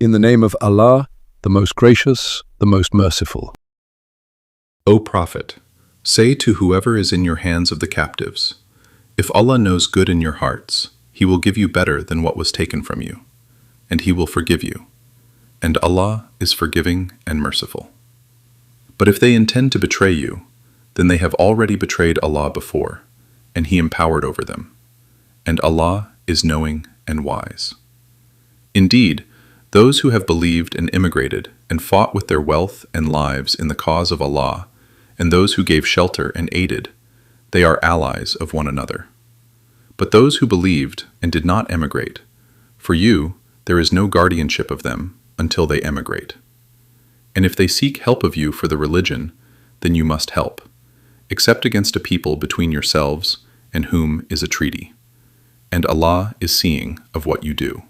In the name of Allah, the most gracious, the most merciful. O Prophet, say to whoever is in your hands of the captives, if Allah knows good in your hearts, He will give you better than what was taken from you, and He will forgive you, and Allah is forgiving and merciful. But if they intend to betray you, then they have already betrayed Allah before, and He empowered over them, and Allah is knowing and wise. Indeed, those who have believed and immigrated and fought with their wealth and lives in the cause of Allah, and those who gave shelter and aided, they are allies of one another. But those who believed and did not emigrate, for you there is no guardianship of them until they emigrate. And if they seek help of you for the religion, then you must help, except against a people between yourselves and whom is a treaty. And Allah is seeing of what you do.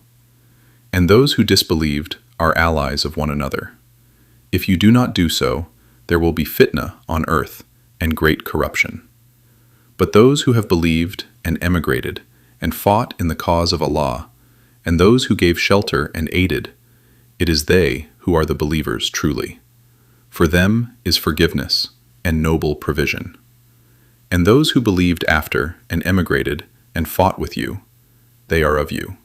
And those who disbelieved are allies of one another. If you do not do so, there will be fitna on earth and great corruption. But those who have believed and emigrated and fought in the cause of Allah, and those who gave shelter and aided, it is they who are the believers truly. For them is forgiveness and noble provision. And those who believed after and emigrated and fought with you, they are of you.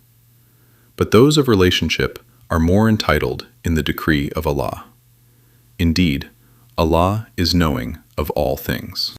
But those of relationship are more entitled in the decree of Allah. Indeed, Allah is knowing of all things.